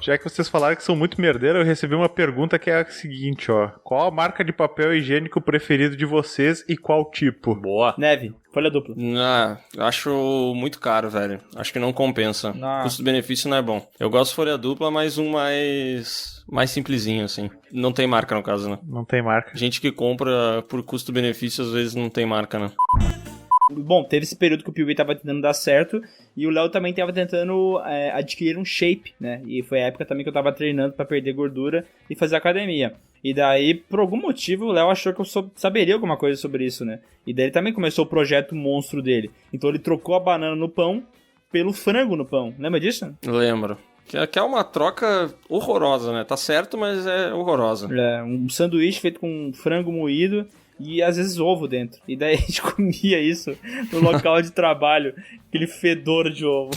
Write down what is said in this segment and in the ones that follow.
Já que vocês falaram que são muito merdeiros, eu recebi uma pergunta que é a seguinte, ó. Qual a marca de papel higiênico preferido de vocês e qual tipo? Boa. Neve, folha dupla. Acho muito caro, velho. Acho que não compensa. Ah. Custo-benefício não é bom. Eu gosto de folha dupla, mas um mais simplesinho, assim. Não tem marca, no caso, né? Não tem marca. Gente que compra por custo-benefício, às vezes não tem marca, né? Bom, teve esse período que o PewDiePie tava tentando dar certo e o Léo também tava tentando adquirir um shape, né? E foi a época também que eu tava treinando pra perder gordura e fazer academia. E daí, por algum motivo, o Léo achou que eu saberia alguma coisa sobre isso, né? E daí ele também começou o projeto monstro dele. Então ele trocou a banana no pão pelo frango no pão. Lembra disso? Lembro. Que é uma troca horrorosa, né? Tá certo, mas é horrorosa. É, um sanduíche feito com frango moído e às vezes ovo dentro. E daí a gente comia isso no local de trabalho, aquele fedor de ovo.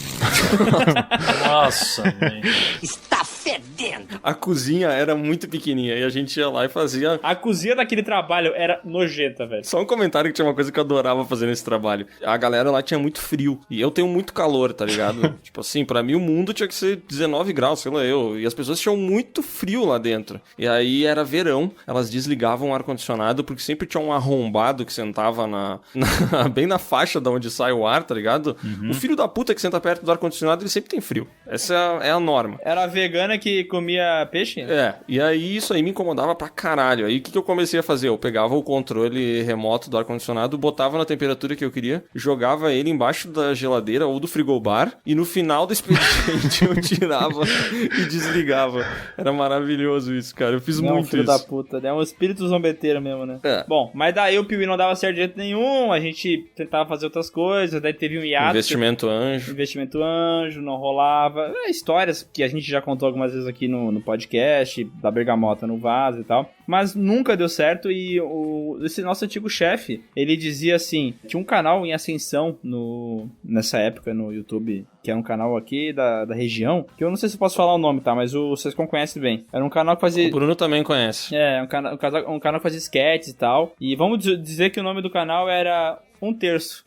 Nossa, mãe. Está fedendo. A cozinha era muito pequenininha e a gente ia lá e fazia... A cozinha daquele trabalho era nojenta, velho. Só um comentário que tinha uma coisa que eu adorava fazer nesse trabalho. A galera lá tinha muito frio. E eu tenho muito calor, tá ligado? Tipo assim, pra mim o mundo tinha que ser 19 graus, sei lá eu. E as pessoas tinham muito frio lá dentro. E aí era verão, elas desligavam o ar-condicionado porque sempre tinha um arrombado que sentava bem na faixa da onde sai o ar, tá ligado? O filho da puta que senta perto do ar-condicionado, ele sempre tem frio. Essa é a norma. Era a vegana que comia peixe? E aí isso aí me incomodava pra caralho. Aí o que eu comecei a fazer? Eu pegava o controle remoto do ar-condicionado, botava na temperatura que eu queria, jogava ele embaixo da geladeira ou do frigobar e no final do expediente eu tirava e desligava. Era maravilhoso isso, cara. Eu fiz muito filho isso. da puta, é um espírito zombeteiro mesmo, né? Bom, mas daí o Piuí não dava certo de jeito nenhum, a gente tentava fazer outras coisas, daí teve um hiato. Investimento anjo, não rolava. Histórias que a gente já contou algumas vezes aqui no podcast, da bergamota no vaso e tal. Mas nunca deu certo e esse nosso antigo chefe, ele dizia assim, tinha um canal em ascensão nessa época no YouTube, que era um canal aqui da região, que eu não sei se eu posso falar o nome, tá? Mas vocês conhecem bem. Era um canal que fazia... O Bruno também conhece. Um canal que fazia sketches e tal. E vamos dizer que o nome do canal era Um Terço.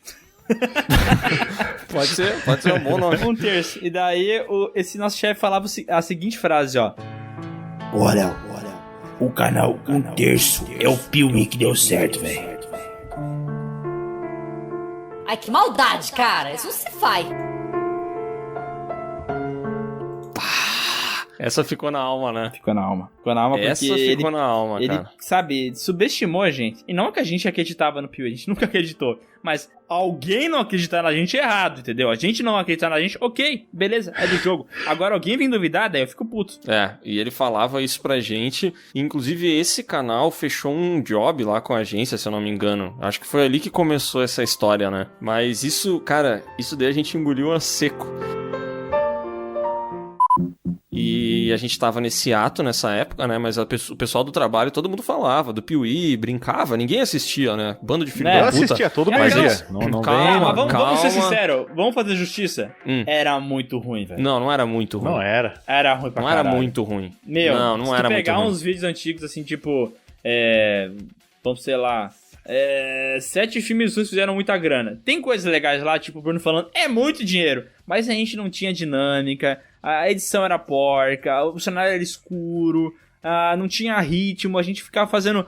Pode ser um bom nome. Um terço. E daí esse nosso chefe falava a seguinte frase, ó. Olha, o canal Um Terço é o Piuí que deu certo, velho. Ai, que maldade, cara. Isso não se faz. Essa ficou na alma, né? Ficou na alma porque essa ficou na alma, cara. Ele, sabe, subestimou a gente. E não é que a gente acreditava no Piuí, a gente nunca acreditou. Mas alguém não acreditar na gente é errado, entendeu? A gente não acreditar na gente, ok, beleza, é do jogo. Agora alguém vem duvidar, daí eu fico puto. E ele falava isso pra gente. Inclusive esse canal fechou um job lá com a agência, se eu não me engano. Acho que foi ali que começou essa história, né? Mas isso, cara, isso daí a gente engoliu a seco. E a gente tava nesse ato nessa época, né? Mas o pessoal do trabalho, todo mundo falava do Piuí, brincava, ninguém assistia, né? Bando de filho da puta. Eu assistia, todo mundo Mas não calma, vem, vamos ser sinceros, vamos fazer justiça. Era muito ruim, velho. Não era muito ruim. Não era. Era ruim pra caralho. Não era muito ruim. Meu, não se era tu muito pegar ruim. uns vídeos antigos, assim, tipo, vamos, sei lá, 7 filmes ruins fizeram muita grana. Tem coisas legais lá, tipo o Bruno falando, é muito dinheiro, mas a gente não tinha dinâmica, a edição era porca, o cenário era escuro, não tinha ritmo, a gente ficava fazendo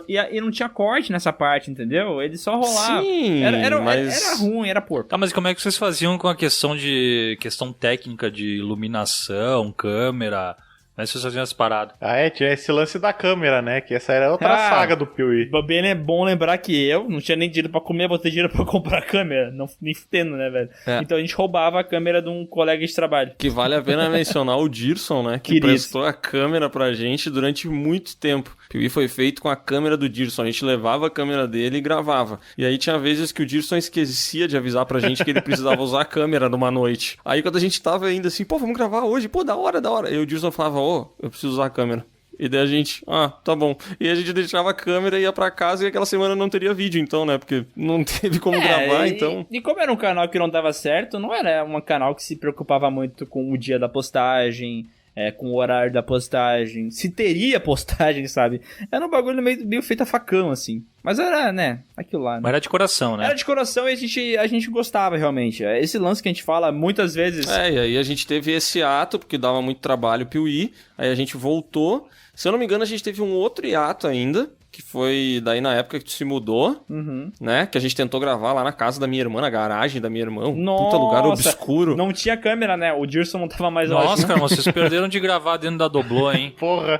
e não tinha corte nessa parte, entendeu? Ele só rolava. Sim, era ruim, era porco. Tá, mas como é que vocês faziam com a questão técnica de iluminação, câmera? Mas vocês faziam as paradas? Tinha esse lance da câmera, né? Que essa era outra saga do Piuí. Bem é bom lembrar que eu não tinha nem dinheiro pra comer, vou ter dinheiro pra comprar câmera. Não, nem fudendo, né, velho? Então a gente roubava a câmera de um colega de trabalho. Que vale a pena mencionar o Dirson, né? Que prestou a câmera pra gente durante muito tempo. O Piuí foi feito com a câmera do Dirson. A gente levava a câmera dele e gravava. E aí tinha vezes que o Dirson esquecia de avisar pra gente que ele precisava usar a câmera numa noite. Aí quando a gente tava ainda assim, vamos gravar hoje, da hora. E o Dirson falava, eu preciso usar a câmera. E daí a gente, tá bom. E a gente deixava a câmera, ia pra casa e aquela semana não teria vídeo, então, né? Porque não teve como gravar, então... E como era um canal que não dava certo, não era um canal que se preocupava muito com o dia da postagem. com o horário da postagem, se teria postagem, sabe? Era um bagulho meio feito a facão, assim. Mas era, né, aquilo lá, né? Mas era de coração, né? Era de coração e a gente gostava, realmente. Esse lance que a gente fala muitas vezes... E aí a gente teve esse ato, porque dava muito trabalho o Piuí, aí a gente voltou. Se eu não me engano, a gente teve um outro hiato ainda, que foi daí na época que tu se mudou, né? Que a gente tentou gravar lá na casa da minha irmã, na garagem da minha irmã. Nossa, puta lugar obscuro. Não tinha câmera, né? O Dirson não tava mais lá. Nossa, cara, vocês perderam de gravar dentro da Doblô, hein? Porra.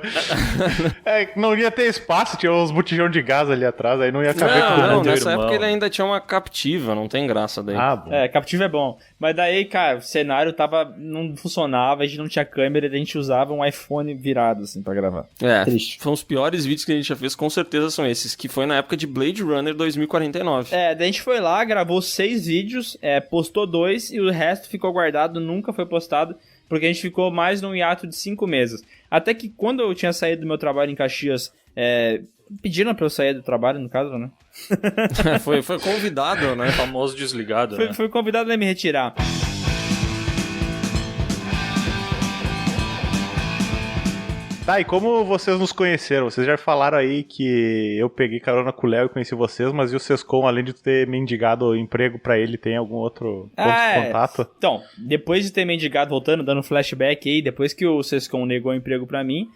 Não ia ter espaço, tinha uns botijão de gás ali atrás, aí não ia caber todo Não, mundo. nessa época ele ainda tinha uma captiva, não tem graça daí. Ah, bom. Captivo é bom. Mas daí, cara, o cenário não funcionava, a gente não tinha câmera, a gente usava um iPhone virado, assim, pra gravar. Triste. Foi os piores vídeos que a gente já fez, com certeza são esses, que foi na época de Blade Runner 2049. Daí a gente foi lá, gravou 6 vídeos, postou 2 e o resto ficou guardado, nunca foi postado, porque a gente ficou mais num hiato de 5 meses. Até que quando eu tinha saído do meu trabalho em Caxias, pediram pra eu sair do trabalho, no caso, né? Foi convidado, né? O famoso desligado, né? Foi convidado a me retirar. Tá, e como vocês nos conheceram? Vocês já falaram aí que eu peguei carona com o Léo e conheci vocês, mas e o Sescom, além de ter mendigado emprego pra ele, tem algum outro contato? Então, depois de ter mendigado, voltando, dando flashback aí, depois que o Sescom negou o emprego pra mim,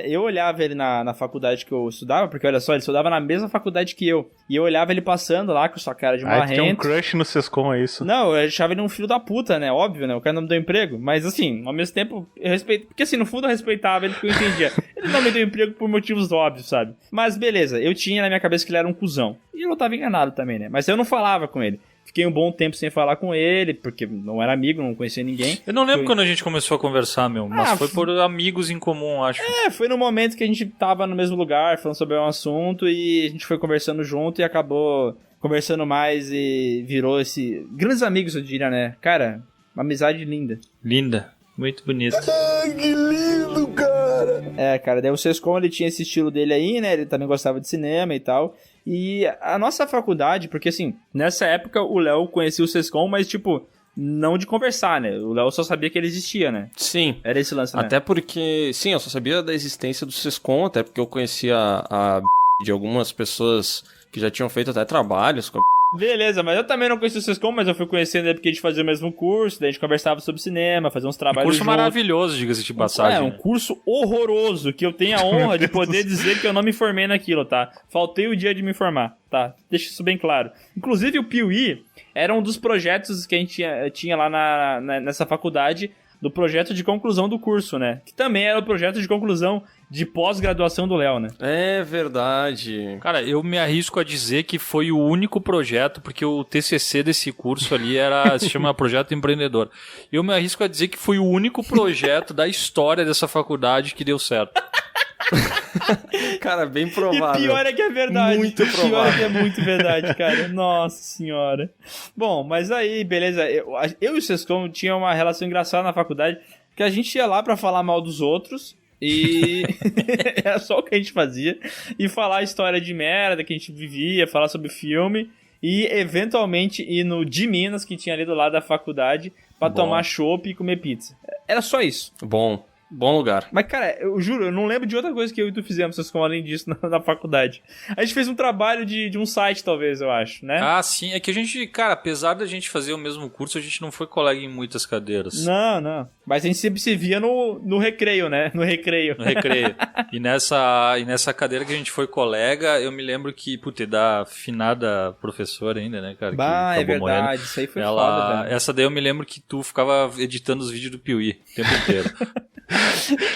eu olhava ele na faculdade que eu estudava, porque olha só, ele estudava na mesma faculdade que eu, e eu olhava ele passando lá com sua cara de marrento. Tinha um crush no Sescom, é isso? Não, eu achava ele um filho da puta, né? Óbvio, né? O cara não me deu emprego, mas assim, ao mesmo tempo, eu respeito, porque assim, no fundo eu respeitava ele, porque eu entendia. Ele não me deu emprego por motivos óbvios, sabe? Mas beleza, eu tinha na minha cabeça que ele era um cuzão. E eu não tava enganado também, né? Mas eu não falava com ele. Fiquei um bom tempo sem falar com ele, porque não era amigo, não conhecia ninguém. Eu não lembro quando a gente começou a conversar, mas foi por amigos em comum, acho. Foi no momento que a gente tava no mesmo lugar, falando sobre um assunto, e a gente foi conversando junto e acabou conversando mais e virou esse... Grandes amigos, eu diria, né? Cara, uma amizade linda. Linda. Muito bonito. Que lindo, cara! Cara, daí o Sescom, ele tinha esse estilo dele aí, né? Ele também gostava de cinema e tal. E a nossa faculdade, porque assim, nessa época o Léo conhecia o Sescom, mas tipo, não de conversar, né? O Léo só sabia que ele existia, né? Sim. Era esse lance, né? Até porque, sim, eu só sabia da existência do Sescom, até porque eu conhecia a de algumas pessoas que já tinham feito até trabalhos com a Beleza, mas eu também não conheci o Sescom, mas eu fui conhecendo ele porque a gente fazia o mesmo curso, daí a gente conversava sobre cinema, fazia uns trabalhos curso juntos. Maravilhoso, diga-se de passagem. Um curso horroroso, que eu tenho a honra de poder dizer que eu não me formei naquilo, tá? Faltei o dia de me formar, tá? Deixa isso bem claro. Inclusive o Piuí era um dos projetos que a gente tinha lá nessa faculdade, do projeto de conclusão do curso, né? Que também era o projeto de conclusão de pós-graduação do Léo, né? É verdade. Cara, eu me arrisco a dizer que foi o único projeto, porque o TCC desse curso ali se chama Projeto Empreendedor. Eu me arrisco a dizer que foi o único projeto da história dessa faculdade que deu certo. Cara, bem provável. E pior é que é verdade. Muito provável. Pior é que é muito verdade, cara. Nossa senhora. Bom, mas aí, beleza. Eu e o Sescom tinha uma relação engraçada na faculdade, que a gente ia lá pra falar mal dos outros e era só o que a gente fazia. E falar a história de merda que a gente vivia, falar sobre filme e eventualmente ir no de Minas, que tinha ali do lado da faculdade, pra tomar chopp e comer pizza. Era só isso. Bom lugar. Mas, cara, eu juro, eu não lembro de outra coisa que eu e tu fizemos, Sescom, além disso, na faculdade. A gente fez um trabalho de um site, talvez, eu acho, né? Ah, sim. É que a gente, cara, apesar da gente fazer o mesmo curso, a gente não foi colega em muitas cadeiras. Não. Mas a gente sempre se via no recreio, né? No recreio. E nessa cadeira que a gente foi colega, eu me lembro que, da finada professora ainda, né, cara? Bah, que é verdade. morrendo. Isso aí foi foda, velho. Essa daí eu me lembro que tu ficava editando os vídeos do Piuí o tempo inteiro.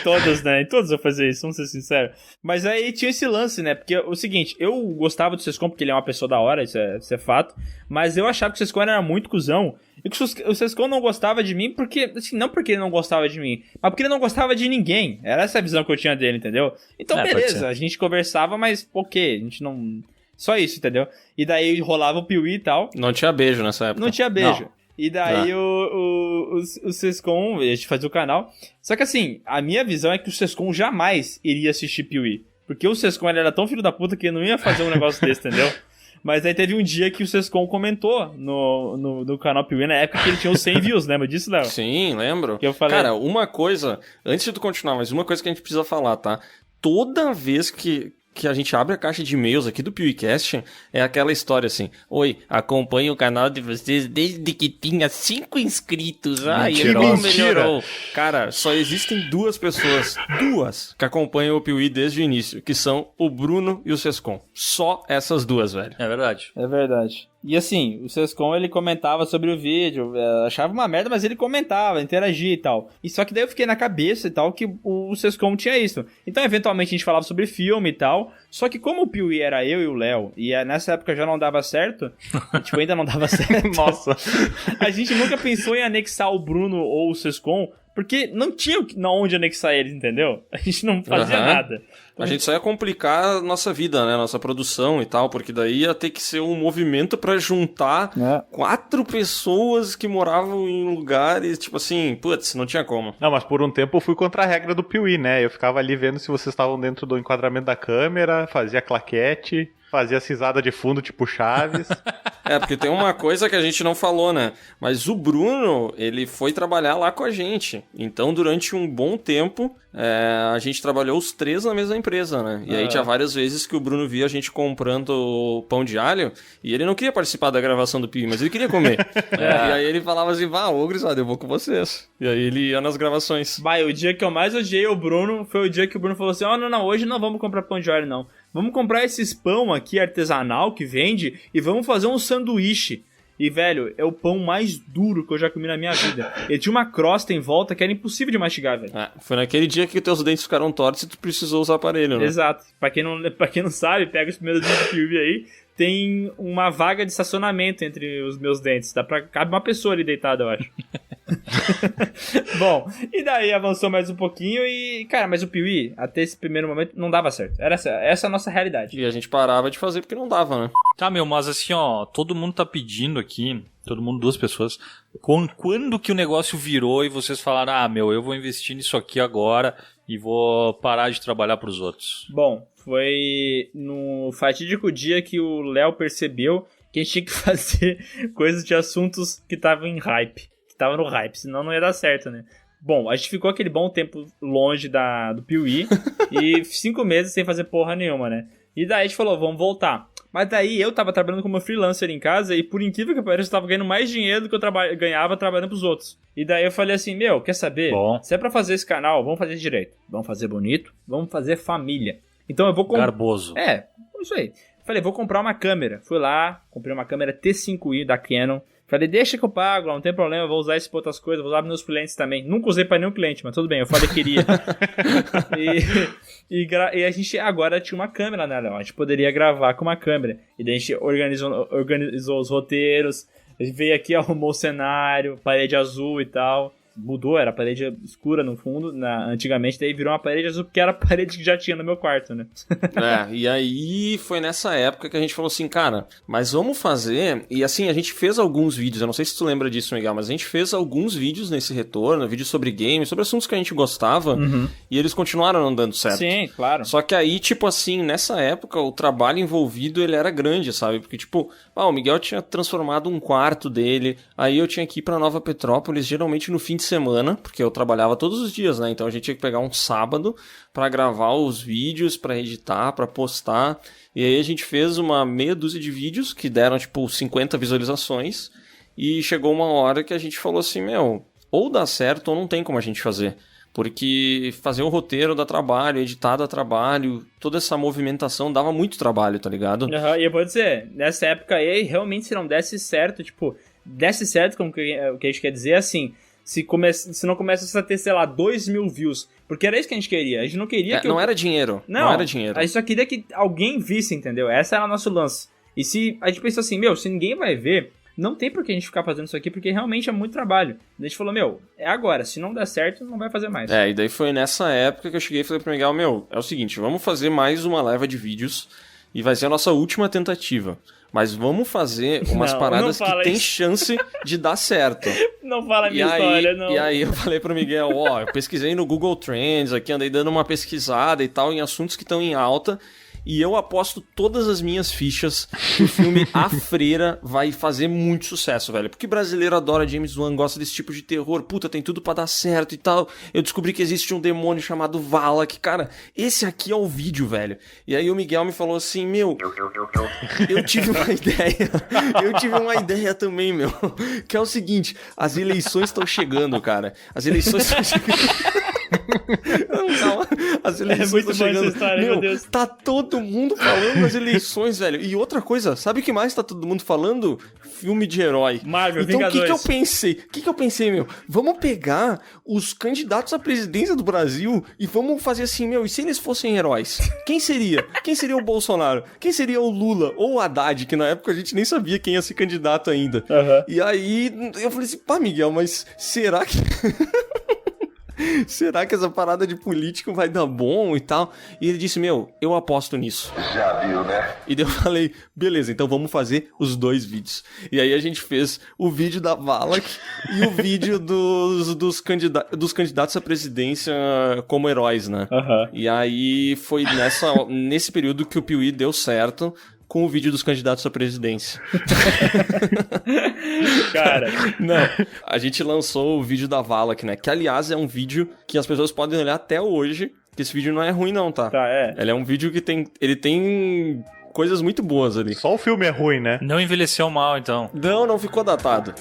Todos, né? Todos eu fazia isso, vamos ser sinceros. Mas aí tinha esse lance, né? Porque o seguinte, eu gostava do Sescom porque ele é uma pessoa da hora, isso é fato. Mas eu achava que o Sescom era muito cuzão. E que o Sescom não gostava de mim porque, assim, não porque ele não gostava de mim, mas porque ele não gostava de ninguém. Era essa a visão que eu tinha dele, entendeu? Então, beleza, a gente conversava, mas ok, a gente não... Só isso, entendeu? E daí rolava o Piuí e tal. Não tinha beijo nessa época. Não tinha beijo. Não. E daí o Sescom, a gente fazia o canal. Só que assim, a minha visão é que o Sescom jamais iria assistir Piuí. Porque o Sescom era tão filho da puta que ele não ia fazer um negócio desse, entendeu? Mas aí teve um dia que o Sescon comentou no canal Piuí, na época que ele tinha os 100 views, lembra disso, Léo? Sim, lembro. Que eu falei... Cara, uma coisa, antes de tu continuar, mas uma coisa que a gente precisa falar, tá? Toda vez que a gente abre a caixa de e-mails aqui do PeeWeeCast, é aquela história assim: oi, acompanho o canal de vocês desde que tinha 5 inscritos. Ai, ele melhorou. Cara, só existem 2 pessoas, que acompanham o Piuí desde o início, que são o Bruno e o Sescon. Só essas 2, velho. É verdade. É verdade. E assim, o Sescon, ele comentava sobre o vídeo, achava uma merda, mas ele comentava, interagia e tal. E só que daí eu fiquei na cabeça e tal, que o Sescon tinha isso. Então, eventualmente, a gente falava sobre filme e tal, só que como o Piuí era eu e o Léo, e nessa época já não dava certo, tipo, ainda não dava certo. Nossa. A gente nunca pensou em anexar o Bruno ou o Sescon, porque não tinha onde anexar eles, entendeu? A gente não fazia nada. A gente só ia complicar a nossa vida, né? Nossa produção e tal, porque daí ia ter que ser um movimento pra juntar 4 pessoas que moravam em lugares, tipo assim, putz, não tinha como. Não, mas por um tempo eu fui contra a regra do Piuí, né? Eu ficava ali vendo se vocês estavam dentro do enquadramento da câmera, fazia claquete, fazia cisada de fundo tipo Chaves. É, porque tem uma coisa que a gente não falou, né? Mas o Bruno, ele foi trabalhar lá com a gente. Então, durante um bom tempo, a gente trabalhou os 3 na mesma empresa, né? E aí tinha várias vezes que o Bruno via a gente comprando pão de alho e ele não queria participar da gravação do Piuí, mas ele queria comer. E aí ele falava assim, ô gurizada, eu vou com vocês. E aí ele ia nas gravações. O dia que eu mais odiei o Bruno foi o dia que o Bruno falou assim, não, hoje não vamos comprar pão de alho, não. Vamos comprar esses pão aqui artesanal que vende e vamos fazer um sanduíche. E, velho, é o pão mais duro que eu já comi na minha vida. Ele tinha uma crosta em volta que era impossível de mastigar, velho. Foi naquele dia que teus dentes ficaram tortos e tu precisou usar aparelho, né? Exato. Pra quem não sabe, pega os primeiros vídeos do Piuí aí, tem uma vaga de estacionamento entre os meus dentes. Cabe uma pessoa ali deitada, eu acho. Bom, e daí avançou mais um pouquinho e, cara, mas o Piuí, até esse primeiro momento, não dava certo. Essa é a nossa realidade. E a gente parava de fazer porque não dava, né? Tá, mas assim, todo mundo tá pedindo aqui, todo mundo, 2 pessoas, quando que o negócio virou e vocês falaram, eu vou investir nisso aqui agora e vou parar de trabalhar pros outros? Bom, foi no fatídico dia que o Léo percebeu que a gente tinha que fazer coisas de assuntos que estavam em hype. Tava no hype, senão não ia dar certo, né? Bom, a gente ficou aquele bom tempo longe do Piuí e 5 meses sem fazer porra nenhuma, né? E daí a gente falou, vamos voltar. Mas daí eu tava trabalhando como freelancer em casa e por incrível que pareça eu tava ganhando mais dinheiro do que eu ganhava trabalhando pros outros. E daí eu falei assim, quer saber? Bom. Se é pra fazer esse canal, vamos fazer direito. Vamos fazer bonito, vamos fazer família. Então eu vou... Garboso. Isso aí. Falei, vou comprar uma câmera. Fui lá, comprei uma câmera T5i da Canon. Falei, deixa que eu pago, não tem problema, vou usar isso pra outras coisas, vou usar para meus clientes também. Nunca usei pra nenhum cliente, mas tudo bem, eu falei que iria. e a gente agora tinha uma câmera, né, Léo? A gente poderia gravar com uma câmera. E daí a gente organizou os roteiros, a gente veio aqui, arrumou o cenário, parede azul e tal. Mudou, era parede escura no fundo, antigamente, daí virou uma parede azul, porque era a parede que já tinha no meu quarto, né? E aí foi nessa época que a gente falou assim, cara, mas vamos fazer, e assim, a gente fez alguns vídeos, eu não sei se tu lembra disso, Miguel, mas a gente fez alguns vídeos nesse retorno, vídeos sobre games, sobre assuntos que a gente gostava, e eles continuaram não dando certo. Sim, claro. Só que aí, tipo assim, nessa época, o trabalho envolvido, ele era grande, sabe? Porque, tipo, o Miguel tinha transformado um quarto dele, aí eu tinha que ir pra Nova Petrópolis, geralmente no fim de semana, porque eu trabalhava todos os dias, né? Então a gente tinha que pegar um sábado pra gravar os vídeos, pra editar, pra postar. E aí a gente fez uma meia dúzia de vídeos que deram, tipo, 50 visualizações. E chegou uma hora que a gente falou assim, ou dá certo ou não tem como a gente fazer. Porque fazer o roteiro dá trabalho, editar dá trabalho, toda essa movimentação dava muito trabalho, tá ligado? E eu vou dizer, nessa época aí, realmente se não desse certo, como que a gente quer dizer, assim... Se não começa a ter, sei lá, 2.000 views. Porque era isso que a gente queria. A gente não queria que... Não era dinheiro. Não era dinheiro. A gente só queria que alguém visse, entendeu? Essa era o nosso lance. E se a gente pensou assim, se ninguém vai ver, não tem por que a gente ficar fazendo isso aqui, porque realmente é muito trabalho. A gente falou, é agora. Se não der certo, não vai fazer mais. E daí foi nessa época que eu cheguei e falei pro Miguel, é o seguinte, vamos fazer mais uma leva de vídeos e vai ser a nossa última tentativa. Mas vamos fazer umas paradas que tem chance de dar certo. Não fala a minha história, não. E aí eu falei pro Miguel, eu pesquisei no Google Trends aqui, andei dando uma pesquisada e tal, em assuntos que estão em alta. E eu aposto todas as minhas fichas que o filme A Freira vai fazer muito sucesso, velho. Porque brasileiro adora James Wan, gosta desse tipo de terror. Puta, tem tudo pra dar certo e tal. Eu descobri que existe um demônio chamado Valak. Cara, esse aqui é o vídeo, velho. E aí o Miguel me falou assim, meu... Eu tive uma ideia. Eu tive uma ideia também, meu. Que é o seguinte, as eleições estão chegando, cara. As eleições estão chegando... Calma. As eleições estão chegando. História, meu Deus. Tá todo mundo falando das eleições, velho. E outra coisa, sabe o que mais tá todo mundo falando? Filme de herói. Marvel, então, Vingadores. O que que eu pensei, meu? Vamos pegar os candidatos à presidência do Brasil e vamos fazer assim, meu, e se eles fossem heróis? Quem seria? Quem seria o Bolsonaro? Quem seria o Lula? Ou o Haddad, que na época a gente nem sabia quem ia ser candidato ainda. Uhum. E aí, eu falei assim, pá, Miguel, mas será que... Será que essa parada de político vai dar bom e tal? E ele disse, meu, eu aposto nisso. Já viu, né? E daí eu falei, beleza, então vamos fazer os 2 vídeos. E aí a gente fez o vídeo da Valak e o vídeo dos candidatos à presidência como heróis, né? Uhum. E aí foi nesse período que o Piuí deu certo com o vídeo dos candidatos à presidência. Cara, não. A gente lançou o vídeo da Valak, né? Que, aliás, é um vídeo que as pessoas podem olhar até hoje. Que esse vídeo não é ruim, não, tá? Tá, é. Ele é um vídeo que ele tem coisas muito boas ali. Só o filme é ruim, né? Não envelheceu mal, então. Não ficou datado.